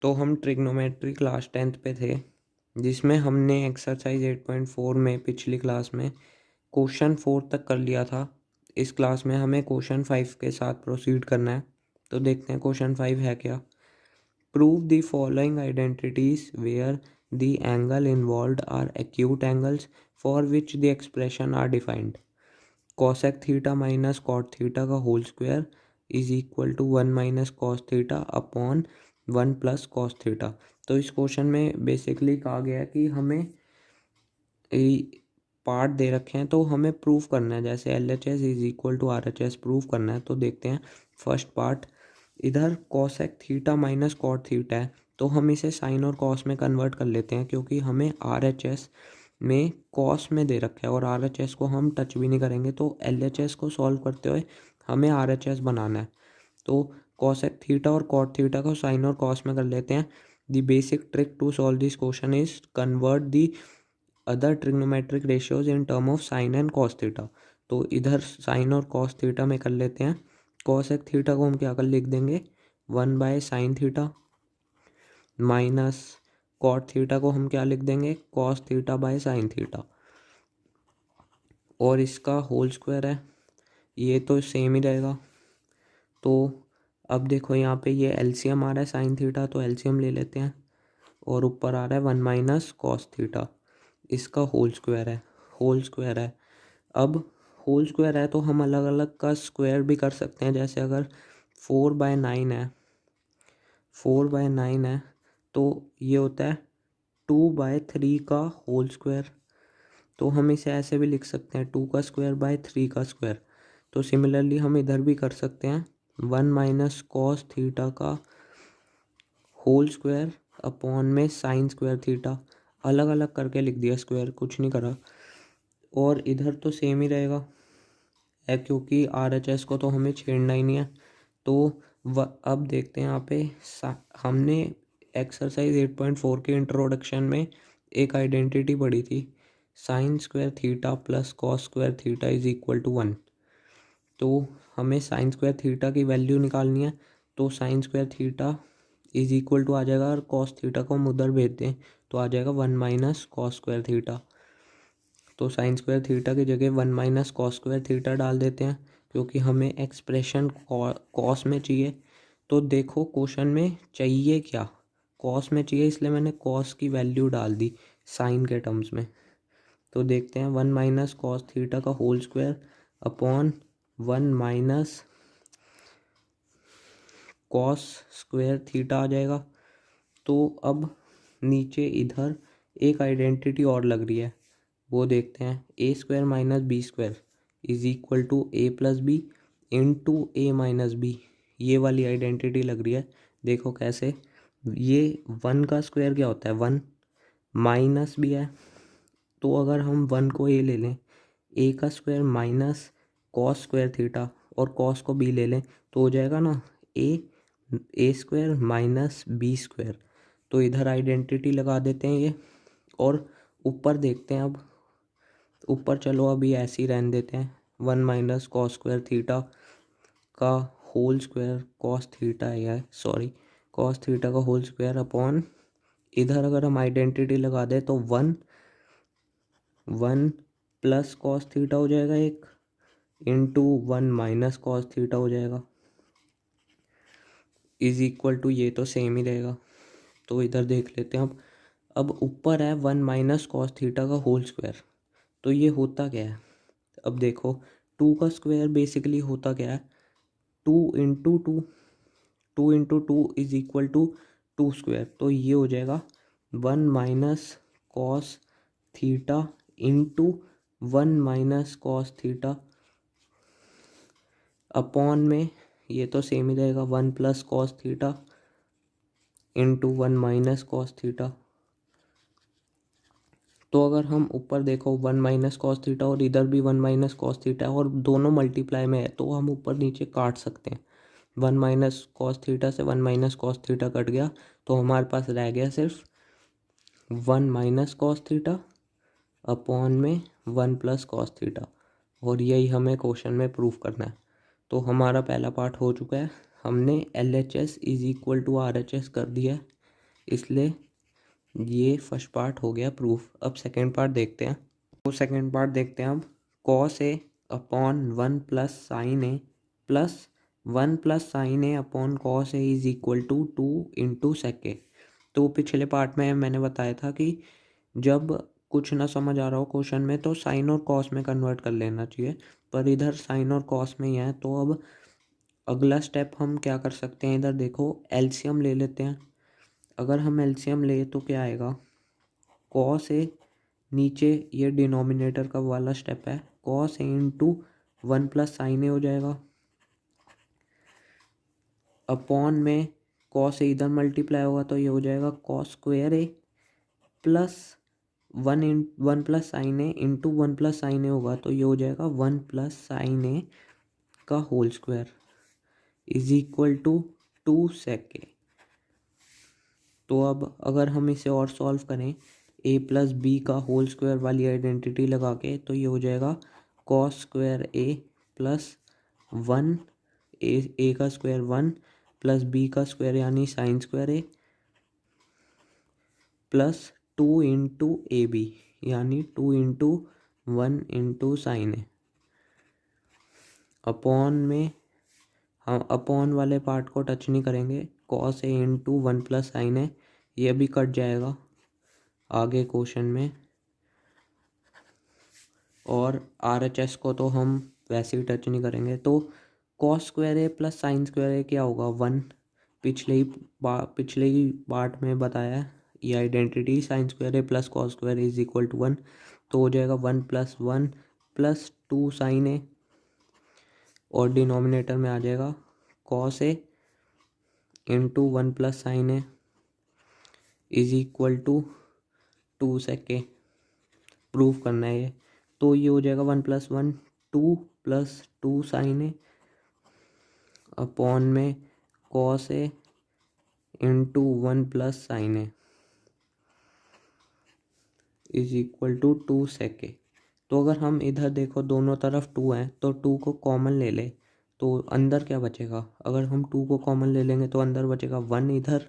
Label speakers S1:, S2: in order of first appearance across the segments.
S1: तो हम trigonometry class 10th पे थे, जिसमें हमने एक्सरसाइज 8.4 में पिछली क्लास में क्वेश्चन 4 तक कर लिया था। इस क्लास में हमें क्वेश्चन 5 के साथ प्रोसीड करना है। तो देखते हैं क्वेश्चन 5 है क्या। Prove the following identities where the angle involved are acute angles for which the expression are defined. Cosec theta minus cot theta का whole square is equal to 1 minus cos theta upon 1 plus cos theta. तो इस question में basically कहा गया है कि हमें part दे रखे हैं तो हमें प्रूफ करना है, जैसे L H S is equal to R H S proof करना है। तो देखते हैं फर्स्ट पार्ट, इधर cosec theta minus cot theta है तो हम इसे साइन और कॉस में कन्वर्ट कर लेते हैं, क्योंकि हमें आर एच एस में कॉस में दे रखा है और आर एच एस को हम टच भी नहीं करेंगे। तो एल एच एस को सॉल्व करते हुए हमें आर एच एस बनाना है। तो कॉसेक थीटा और कॉट थीटा को साइन और कॉस में कर लेते हैं। The basic trick to solve this question is convert the other trigonometric ratios in term of sine and cos theta. तो इधर साइन और कॉस थीटा में कर लेते हैं। कॉसेक थीटा को हम क्या कर लिख देंगे, 1 by sine theta, minus cot theta को हम क्या लिख देंगे, cos theta by sine theta, और इसका होल स्क्वायर है, ये तो सेम ही रहेगा। तो अब देखो यहाँ पे ये एलसीएम आ रहा है साइन थीटा, तो एलसीएम ले लेते हैं, और ऊपर आ रहा है 1 माइनस कॉस थीटा, इसका होल स्क्वायर है। अब होल स्क्वायर है तो हम अलग अलग का स्क्वायर भी कर सकते हैं। जैसे अगर 4/9 है तो ये होता है 2/3 का होल स्क्वायर। तो हम इसे ऐसे भी लिख सकते हैं 2 का स्क्वायर बाय 3 का स्क्वायर। तो सिमिलरली हम इधर भी कर सकते हैं 1 माइनस कॉस थीटा का होल स्क्वायर अपॉन में साइन स्क्वायर थीटा, अलग अलग करके लिख दिया स्क्वायर, कुछ नहीं करा। और इधर तो सेम ही रहेगा है, क्योंकि आर एच एस को तो हमें छेड़ना ही नहीं है। तो अब देखते हैं यहाँ पे हमने एक्सरसाइज 8.4 के इंट्रोडक्शन में एक आइडेंटिटी पढ़ी थी, sine square theta plus cos square theta is equal to 1। तो हमें साइन स्क्वायर थीटा की वैल्यू निकालनी है। तो sine square theta is equal to आ जाएगा, और कॉस थीटा को हम उधर भेज दें तो आ जाएगा 1 माइनस कॉस स्क्वायर थीटा। तो साइन स्क्वायर थीटा की जगह 1 माइनस कॉस स्क्वायर थीटा डाल देते हैं, क्योंकि हमें एक्सप्रेशन कॉस में चाहिए। तो देखो क्वेश्चन में चाहिए क्या, कॉस में चाहिए, इसलिए मैंने कॉस की वैल्यू डाल दी साइन के टर्म्स में। तो देखते हैं 1 माइनस कॉस थीटा का whole square upon 1 minus cos square theta आ जाएगा। तो अब नीचे इधर एक आइडेंटिटी और लग रही है, वो देखते हैं, A square minus B square is equal to A plus B into A minus B. ये वाली आइडेंटिटी लग रही है। देखो कैसे, ये 1 का स्क्वायर क्या होता है, 1 माइनस भी है। तो अगर हम 1 को ए ले लें, ए का square minus cos square theta, और कॉस को बी ले लें, तो हो जाएगा ना ए स्क्वायर माइनस बी स्क्वायर। तो इधर आइडेंटिटी लगा देते हैं ये, और ऊपर देखते हैं। अब ऊपर चलो अभी ऐसे ही रहने देते हैं, 1 माइनस कॉस स्क्वायर थीटा का होल स्क्वायर, कॉस थीटा है सॉरी, कॉस थीटा का होल स्क्वायर अपॉन, इधर अगर हम आइडेंटिटी लगा दें तो 1 प्लस कॉस थीटा हो जाएगा एक, इंटू 1 माइनस कॉस थीटा हो जाएगा, इज इक्वल टू, ये तो सेम ही रहेगा। तो इधर देख लेते हैं अब ऊपर है 1 माइनस कॉस थीटा का होल स्क्वायर, तो ये होता क्या है। अब देखो 2 का स्क्वायर बेसिकली होता क्या है, 2 into two is equal to 2 square. तो ये हो जाएगा 1 minus cos theta into 1 minus cos theta upon में, ये तो सेम ही रहेगा, 1 plus cos theta into 1 minus cos theta. तो अगर हम ऊपर देखो 1 माइनस कॉस थीटा और इधर भी 1 माइनस कॉस थीटा और दोनों मल्टीप्लाई में है, तो हम ऊपर नीचे काट सकते हैं। 1 माइनस कॉस थीटा से 1 माइनस कॉस थीटा कट गया, तो हमारे पास रह गया सिर्फ 1 माइनस कॉस थीटा अपॉन में 1 प्लस कॉस थीटा, और यही हमें क्वेश्चन में प्रूफ करना है। तो हमारा पहला पार्ट हो चुका है, हमने L H S is equal to R H S कर दिया है। इसलिए ये फर्स्ट पार्ट हो गया प्रूफ। अब सेकेंड पार्ट देखते हैं। तो सेकेंड पार्ट देखते हैं अब। Cos A upon 1 plus sine A plus 1 plus sine A upon cos A is equal to 2 into sec A. तो पिछले पार्ट में मैंने बताया था कि जब कुछ ना समझ आ रहा हो क्वेश्चन में तो साइन और कॉस में कन्वर्ट कर लेना चाहिए, पर इधर साइन और कॉस में ही है। तो अब अगला स्टेप हम क्या कर सकते हैं, इधर देखो एलसीएम ले लेते हैं। अगर हम एलसीएम ले तो क्या आएगा, कॉस ए, नीचे ये डिनोमिनेटर का वाला स्टेप है, cos A into 1 plus sine ए हो जाएगा, अपॉन में कॉस ए इधर मल्टीप्लाई होगा तो ये हो जाएगा cos square A plus 1 plus sine A into 1 plus sine ए होगा तो ये हो जाएगा 1 प्लस साइन ए का whole square is equal to 2 sec A. तो अब अगर हम इसे और सॉल्व करें ए प्लस बी का होल स्क्वायर वाली आइडेंटिटी लगा के तो ये हो जाएगा cos square A plus 1 A का स्क्वायर 1 प्लस बी का स्क्वायर यानी sine square A plus 2 into A B यानी 2 into 1 into sine A. Upon में हम अपॉन वाले पार्ट को टच नहीं करेंगे, cos A into 1 plus sine ए ये भी कट जाएगा आगे क्वेश्चन में। और RHS को तो हम वैसे ही टच नहीं करेंगे। तो cos square A plus sign square ए क्या होगा 1, पिछले ही पार्ट में बताया है ये identity, sine square A plus cos square is equal to 1। तो हो जाएगा 1 प्लस 1 प्लस 2 साइन ए और डिनोमिनेटर में आ जाएगा cos A into 1 plus sine A is equal to 2 sec A. Proof करना है ये। तो ये हो जाएगा 1 plus 1 2 plus 2 sine A upon में cos A into 1 plus sine A is equal to 2 sec A. तो अगर हम इधर देखो दोनों तरफ 2 हैं तो 2 को कॉमन ले ले तो अंदर क्या बचेगा, अगर हम 2 को कॉमन ले लेंगे तो अंदर बचेगा 1 इधर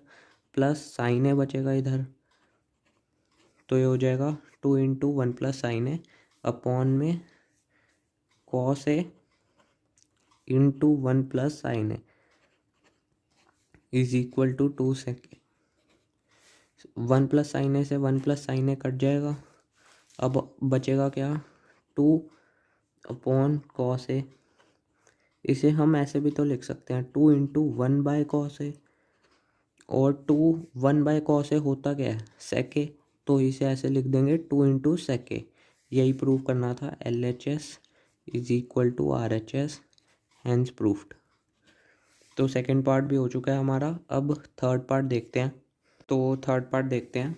S1: प्लस साइन ए बचेगा इधर। तो ये हो जाएगा 2 into 1 plus sine A upon में cos A into 1 plus sine A is equal to 2 sec A. 1 plus sine A से 1 प्लस साइन ए कट जाएगा। अब बचेगा क्या 2 अपॉन कॉस ए। इसे हम ऐसे भी तो लिख सकते हैं 2 इंटू 1 बाय कॉस ए, और 1 बाय कॉस ए होता क्या है सेक ए, तो इसे ऐसे लिख देंगे 2 इंटू सेक ए। यही प्रूव करना था, LHS is equal to RHS, hence proved. तो सेकेंड पार्ट भी हो चुका है हमारा। अब थर्ड पार्ट देखते हैं। तो थर्ड पार्ट देखते हैं,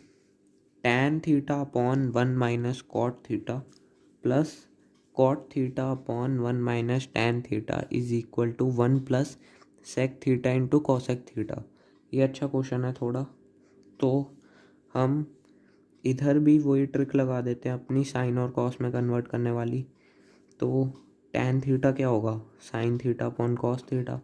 S1: tan theta upon 1 minus cot theta plus cot theta upon 1 minus tan theta is equal to 1 plus sec theta into cosec theta. ये अच्छा क्वेश्चन है थोड़ा। तो हम इधर भी वही ट्रिक लगा देते हैं अपनी साइन और कॉस में कन्वर्ट करने वाली। तो tan थीटा क्या होगा sine theta upon cos theta,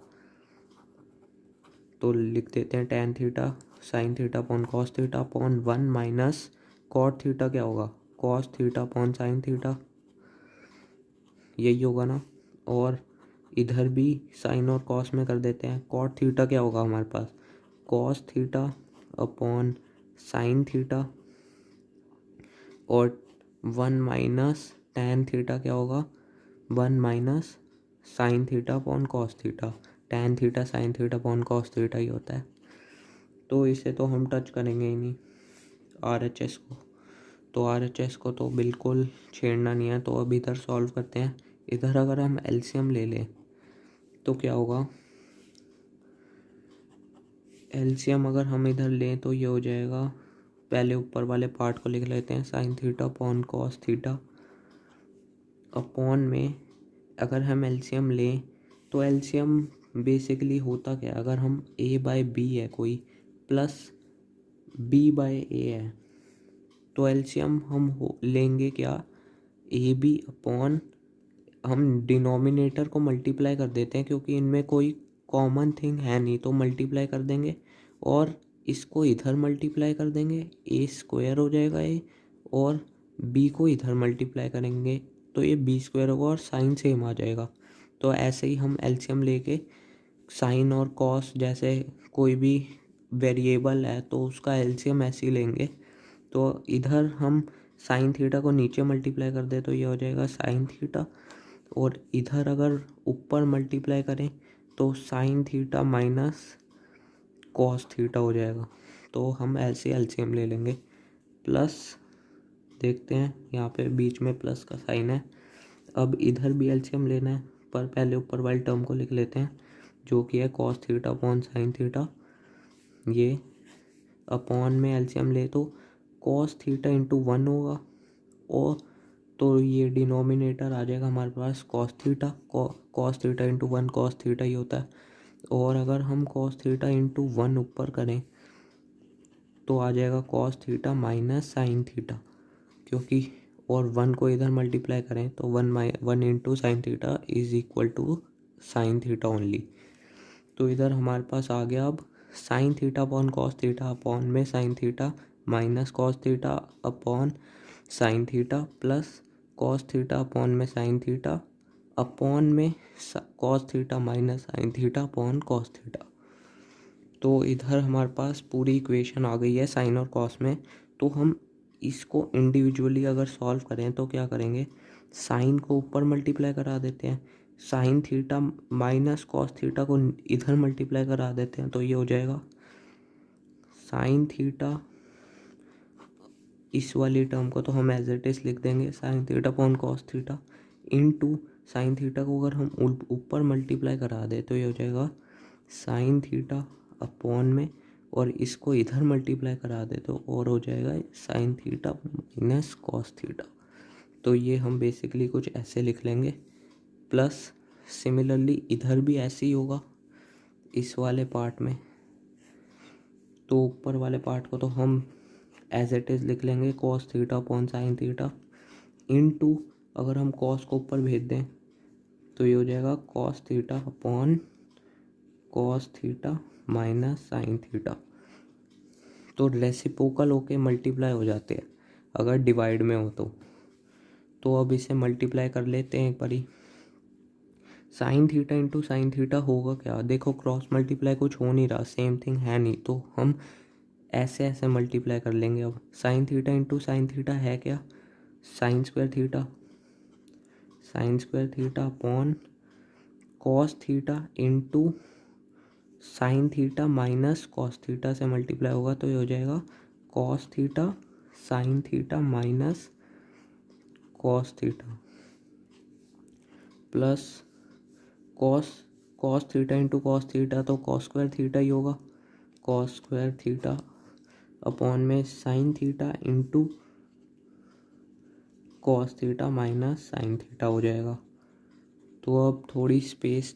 S1: तो लिख देते हैं tan theta sine theta upon cos theta upon 1 minus cot theta क्या होगा cos theta upon sine theta, यही होगा ना। और इधर भी साइन और कॉस में कर देते हैं। कॉट थीटा क्या होगा हमारे पास cos theta upon sine theta, और 1 माइनस tan थीटा क्या होगा 1 minus sine theta upon cos theta. tan theta sine theta upon cos theta ही होता है। तो इसे तो हम टच करेंगे ही नहीं RHS को, तो RHS को तो बिल्कुल छेड़ना नहीं है। तो अब इधर सॉल्व करते हैं। इधर अगर हम LCM ले लें तो क्या होगा, LCM अगर हम इधर लें तो ये हो जाएगा, पहले ऊपर वाले पार्ट को लिख लेते हैं sign theta upon cos theta upon में अगर हम LCM लें तो LCM बेसिकली होता क्या है, अगर हम A बाय B है कोई प्लस B बाय A है तो LCM हम लेंगे क्या AB अपॉन, हम डिनोमिनेटर को मल्टीप्लाई कर देते हैं क्योंकि इनमें कोई कॉमन थिंग है नहीं तो मल्टीप्लाई कर देंगे, और इसको इधर मल्टीप्लाई कर देंगे, ए स्क्वायर हो जाएगा ए, और बी को इधर मल्टीप्लाई करेंगे तो ये बी स्क्वायर होगा और साइन सेम आ जाएगा। तो ऐसे ही हम एलसीएम लेके साइन और कॉस जैसे कोई भी वेरिएबल है तो उसका एलसीएम ऐसे ही लेंगे। तो इधर हम साइन थीटा को नीचे मल्टीप्लाई कर दे तो ये हो जाएगा साइन थीटा, और इधर अगर ऊपर मल्टीप्लाई करें तो sine theta minus cos theta हो जाएगा। तो हम ऐसे एलसीएम ले लेंगे। प्लस देखते हैं यहाँ पे बीच में प्लस का साइन है। अब इधर भी एलसीएम लेना है, पर पहले ऊपर वाली टर्म को लिख लेते हैं जो कि है cos theta upon sine theta. ये अपॉन में एलसीएम ले तो कॉस थीटा इंटू 1 होगा, और तो ये डिनोमिनेटर आ जाएगा हमारे पास cos theta. Cos theta into 1 cos theta ही होता है। और अगर हम कॉस थीटा इंटू 1 ऊपर करें तो आ जाएगा cos theta minus sine theta, क्योंकि और 1 को इधर मल्टीप्लाई करें तो 1 into sine theta is equal to sine theta only. तो इधर हमारे पास आ गया अब sine theta upon cos theta upon में sine theta minus cos theta upon sine theta plus cos theta upon में साइन थीटा अपॉन में cos theta minus sine theta upon cos theta. तो इधर हमारे पास पूरी इक्वेशन आ गई है साइन और कॉस में। तो हम इसको इंडिविजुअली अगर सॉल्व करें तो क्या करेंगे, साइन को ऊपर मल्टीप्लाई करा देते हैं, sign theta minus cos theta को इधर मल्टीप्लाई करा देते हैं, तो ये हो जाएगा साइन थीटा, इस वाली टर्म को तो हम एज इट इज लिख देंगे sign theta upon cos theta into sine theta को अगर हम ऊपर मल्टीप्लाई करा दे तो ये हो जाएगा साइन थीटा अपॉन में, और इसको इधर मल्टीप्लाई करा दे तो और हो जाएगा sine theta minus cos theta. तो ये हम बेसिकली कुछ ऐसे लिख लेंगे। प्लस सिमिलरली इधर भी ऐसे ही होगा इस वाले पार्ट में। तो ऊपर वाले पार्ट को तो हम एज इट इज़ लिख लेंगे cos theta upon sine theta into, अगर हम कॉस को ऊपर भेज दें तो ये हो जाएगा cos theta upon cos theta minus sine theta. तो रेसिप्रोकल होके मल्टीप्लाई हो जाते हैं अगर डिवाइड में हो तो अब इसे मल्टीप्लाई कर लेते हैं एक बारी। Sign theta into sine theta होगा क्या, देखो क्रॉस मल्टीप्लाई कुछ हो नहीं रहा, सेम थिंग है नहीं, तो हम ऐसे ऐसे मल्टीप्लाई कर लेंगे। अब sine theta into sine theta है क्या, sign square theta, sine square theta upon cos theta into sine theta minus cos theta से मल्टीप्लाई होगा तो ये हो जाएगा cos theta sine theta minus cos theta plus cos theta into cos theta तो cos square theta ही होगा, cos square theta upon में sine theta into cos theta minus sine theta हो जाएगा। तो अब थोड़ी स्पेस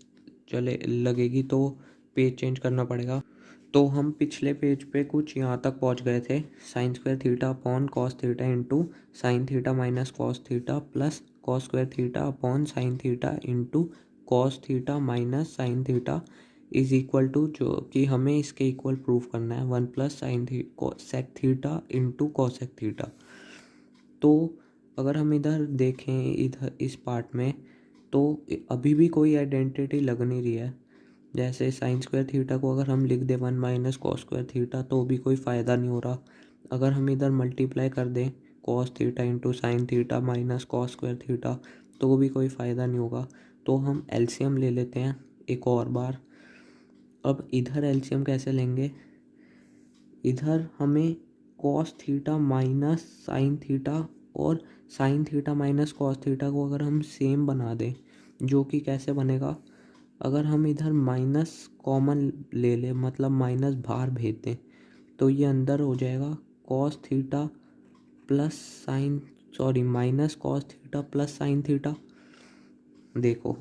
S1: चले लगेगी तो पेज चेंज करना पड़ेगा। तो हम पिछले पेज पे कुछ यहाँ तक पहुँच गए थे, sine square theta upon cos theta into sine theta minus cos theta plus cos square theta upon sine theta into cos theta minus sine theta is equal to, जो कि हमें इसके इक्वल प्रूफ करना है 1 plus sine sec theta into cosec theta. तो अगर हम इधर देखें इधर इस पार्ट में तो अभी भी कोई आइडेंटिटी लग नहीं रही है। जैसे साइन स्क्वायर थीटा को अगर हम लिख दें 1 माइनस कॉस स्क्वायर थीटा तो भी कोई फ़ायदा नहीं हो रहा। अगर हम इधर मल्टीप्लाई कर दें cos theta into sine theta minus cos square theta तो भी कोई फ़ायदा नहीं होगा। तो हम एलसीएम ले लेते हैं एक और बार। अब इधर एलसीएम कैसे लेंगे, इधर हमें cos theta minus sine theta और sine theta minus cos theta को अगर हम सेम बना दें, जो कि कैसे बनेगा, अगर हम इधर माइनस कॉमन ले लें, मतलब माइनस बाहर भेज दें तो ये अंदर हो जाएगा cos theta plus sign minus cos theta plus sine theta. देखो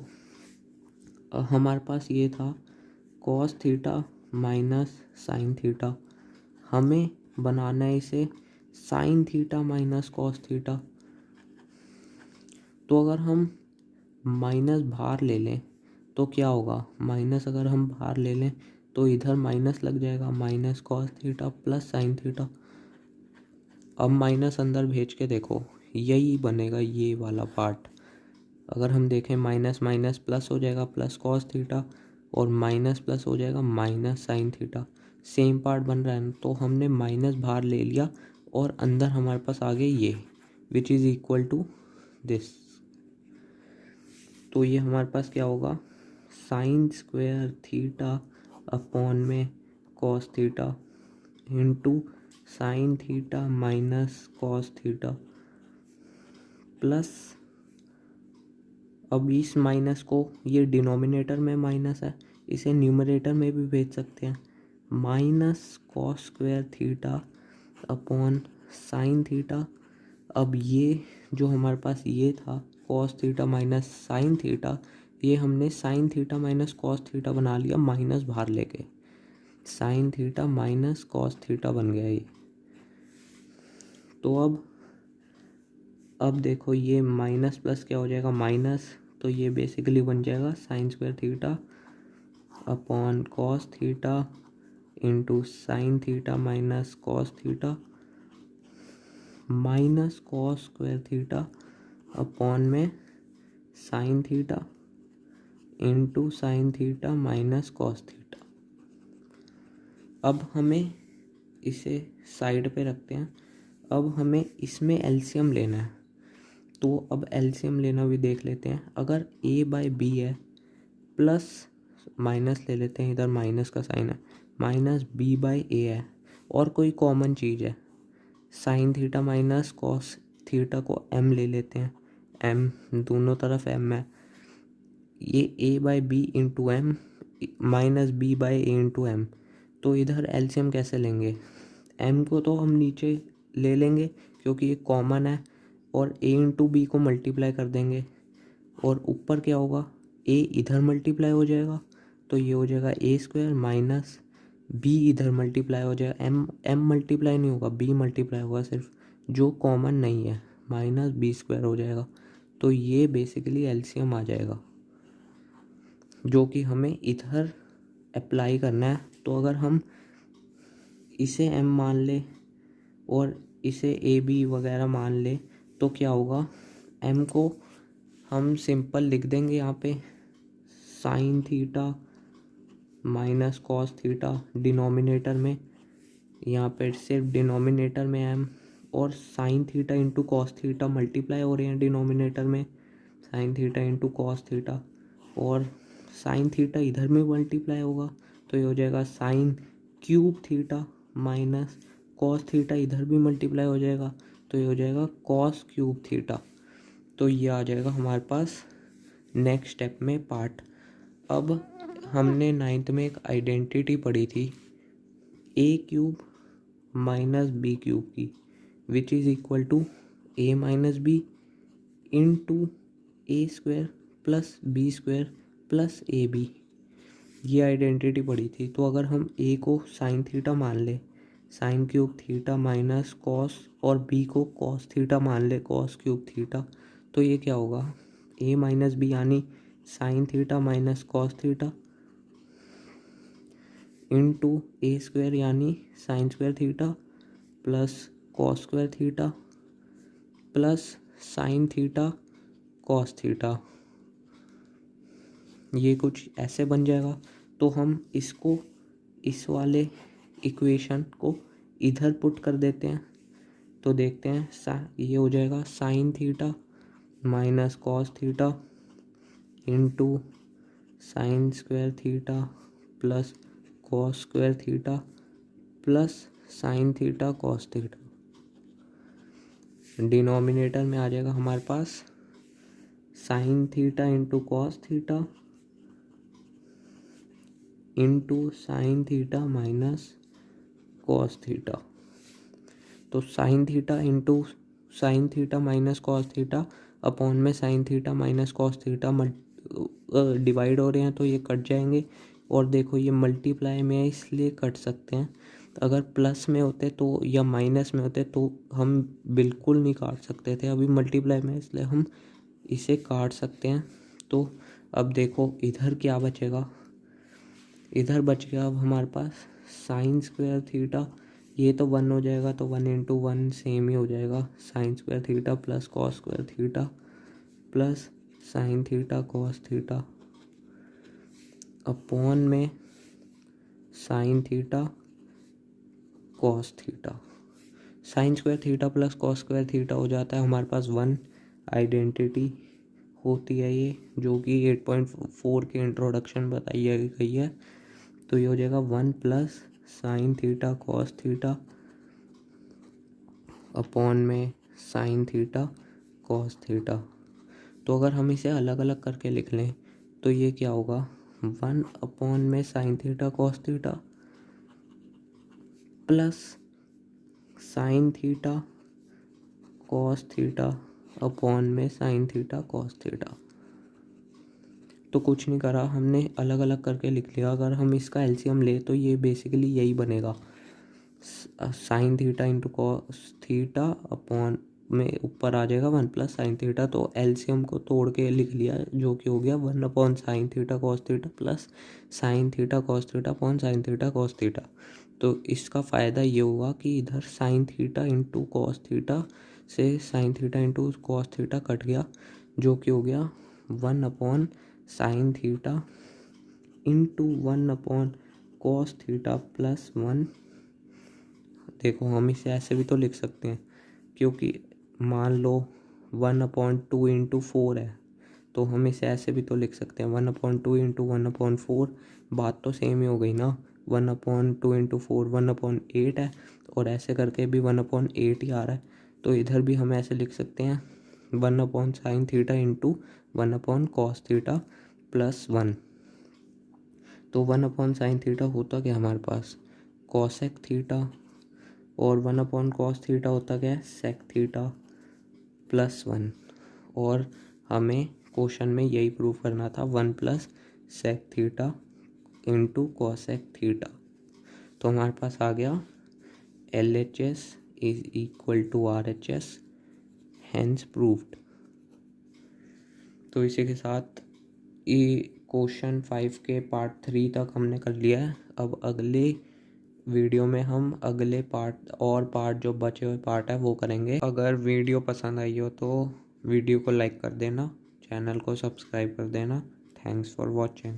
S1: हमारे पास ये था cos theta minus sine theta, हमें बनाना है इसे sign theta minus cos theta. तो अगर हम माइनस बाहर ले लें तो क्या होगा, माइनस अगर हम बाहर ले लें तो इधर माइनस लग जाएगा, minus cos theta plus sine theta. अब माइनस अंदर भेज के देखो, यही बनेगा ये वाला पार्ट। अगर हम देखें माइनस माइनस प्लस हो जाएगा, प्लस कॉस थीटा, और माइनस प्लस हो जाएगा minus sine theta. Same part बन रहा है ना, तो हमने माइनस बाहर ले लिया और अंदर हमारे पास आ गए ये, which is equal to this. तो ये हमारे पास क्या होगा, साइन स्क्वायर थीटा अपॉन में cos theta into sine theta minus cos theta plus, अब इस माइनस को, ये डिनोमिनेटर में माइनस है, इसे न्यूमरेटर में भी भेज सकते हैं, minus cos square theta upon sine theta. अब ये जो हमारे पास ये था cos theta minus sine theta, ये हमने sign theta minus cos theta बना लिया माइनस बाहर लेके, sign theta minus cos theta बन गया ये। तो अब देखो ये माइनस प्लस क्या हो जाएगा, माइनस, तो ये बेसिकली बन जाएगा sine square theta upon cos theta into sine theta minus cos theta minus cos square theta upon में sine theta into sine theta minus cos theta. अब हमें इसे साइड पे रखते हैं। अब हमें इसमें एलसीएम लेना है, तो अब एलसीएम लेना भी देख लेते हैं। अगर a बाई बी है प्लस माइनस ले लेते हैं, इधर माइनस का साइन है, माइनस b बाई ए है, और कोई कॉमन चीज़ है, sign theta minus cos theta को m ले लेते हैं, m दोनों तरफ m है, ये a by B into M minus b by A into M. तो इधर एलसीएम कैसे लेंगे, m को तो हम नीचे ले लेंगे क्योंकि ये कॉमन है, और a इंटू बी को मल्टीप्लाई कर देंगे, और ऊपर क्या होगा, a इधर मल्टीप्लाई हो जाएगा, तो ये हो जाएगा a स्क्वायर माइनस b इधर मल्टीप्लाई हो जाएगा, m मल्टीप्लाई नहीं होगा, b मल्टीप्लाई होगा सिर्फ, जो कॉमन नहीं है, माइनस b स्क्वायर हो जाएगा। तो ये बेसिकली एलसीएम आ जाएगा, जो कि हमें इधर अप्लाई करना है। तो अगर हम इसे m मान ले और इसे ए बी वगैरह मान ले, तो क्या होगा, m को हम सिंपल लिख देंगे यहाँ पे sign theta minus cos theta denominator में, यहाँ पे सिर्फ डिनोमिनेटर में m, और sine theta into cos theta multiply हो रहे हैं डिनोमिनेटर में, sine theta into cos theta, और साइन थीटा इधर में मल्टीप्लाई होगा, तो ये हो जाएगा sign cube theta minus cos theta इधर भी मल्टीप्लाई हो जाएगा, तो ये हो जाएगा कॉस क्यूब थीटा। तो ये आ जाएगा हमारे पास नेक्स्ट स्टेप में पार्ट। अब हमने 9th में एक आइडेंटिटी पढ़ी थी A cube minus B cube की, which is equal to A minus B into A square plus B square plus A B. ये आइडेंटिटी पढ़ी थी। तो अगर हम ए को साइन थीटा मान ले, sine cube theta minus cos, और बी को कॉस थीटा मान ले, कॉस क्यूब थीटा, तो ये क्या होगा, ए माइनस बी यानी sine theta minus cos theta into A square यानी sine square theta plus cos square theta plus sine theta cos theta. ये कुछ ऐसे बन जाएगा। तो हम इसको, इस वाले इक्वेशन को इधर पुट कर देते हैं, तो देखते हैं ये हो जाएगा sine theta minus cos theta into sine square theta plus cos square theta plus sine theta cos theta. Denominator में आ जाएगा हमारे पास sine theta into cos theta into sine theta minus cos theta. तो sine theta into sine theta minus cos theta upon में sine theta minus cos theta divide हो रहे हैं, तो ये कट जाएंगे। और देखो ये मल्टीप्लाई में है इसलिए कट सकते हैं, अगर प्लस में होते तो या माइनस में होते तो हम बिल्कुल नहीं काट सकते थे। अभी मल्टीप्लाई में इसलिए हम इसे काट सकते हैं। तो अब देखो इधर क्या बचेगा, इधर बच गया अब हमारे पास साइन स्क्वायर थीटा, ये तो 1 हो जाएगा तो 1 इंटू 1 सेम ही हो जाएगा, sine square theta plus cos square theta plus sine theta cos theta upon में sine theta cos theta. Sine square theta plus cos square theta हो जाता है हमारे पास 1, आइडेंटिटी होती है ये, जो कि 8.4 के इंट्रोडक्शन बताई गई है। तो ये हो जाएगा 1 plus sine theta cos theta upon में साइन थीटा कॉस थीटा। तो अगर हम इसे अलग अलग करके लिख लें तो ये क्या होगा, 1 अपॉन में sine theta cos theta plus sine theta cos theta upon में साइन थीटा कॉस थीटा। तो कुछ नहीं करा हमने, अलग अलग करके लिख लिया। अगर हम इसका एलसीएम ले तो ये बेसिकली यही बनेगा, sign theta into cos theta upon में ऊपर आ जाएगा 1 प्लस साइन थीटा। तो एलसीएम को तोड़ के लिख लिया, जो कि हो गया 1 upon sine theta cos theta plus sine theta cos theta upon sine theta cos theta. तो इसका फ़ायदा ये हुआ कि इधर sine theta into cos theta से sine theta into cos theta cut गया, जो कि हो गया 1 upon sine theta into 1 upon cos theta plus 1। देखो हम इसे ऐसे भी तो लिख सकते हैं, क्योंकि मान लो 1/2 इंटू 4 है, तो हम इसे ऐसे भी तो लिख सकते हैं 1/2 इंटू 1/4। बात तो सेम ही हो गई ना, 1/2 इंटू 4 1/8 है, और ऐसे करके भी 1/8 ही आ रहा है। तो इधर भी हम ऐसे लिख सकते हैं 1 upon sine theta into 1 upon cos theta plus 1। तो 1 अपॉन साइन थीटा होता क्या हमारे पास, कॉसेक थीटा, और 1 अपॉन कॉस थीटा होता क्या है, सेक थीटा प्लस 1। और हमें क्वेश्चन में यही प्रूव करना था, 1 plus sec theta into cosec theta. तो हमारे पास आ गया LHS is equal to RHS, hence proved. तो इसी के साथ ये क्वेश्चन 5 के पार्ट 3 तक हमने कर लिया है। अब अगले वीडियो में हम अगले पार्ट जो बचे हुए पार्ट है वो करेंगे। अगर वीडियो पसंद आई हो तो वीडियो को लाइक कर देना, चैनल को सब्सक्राइब कर देना। Thanks for watching.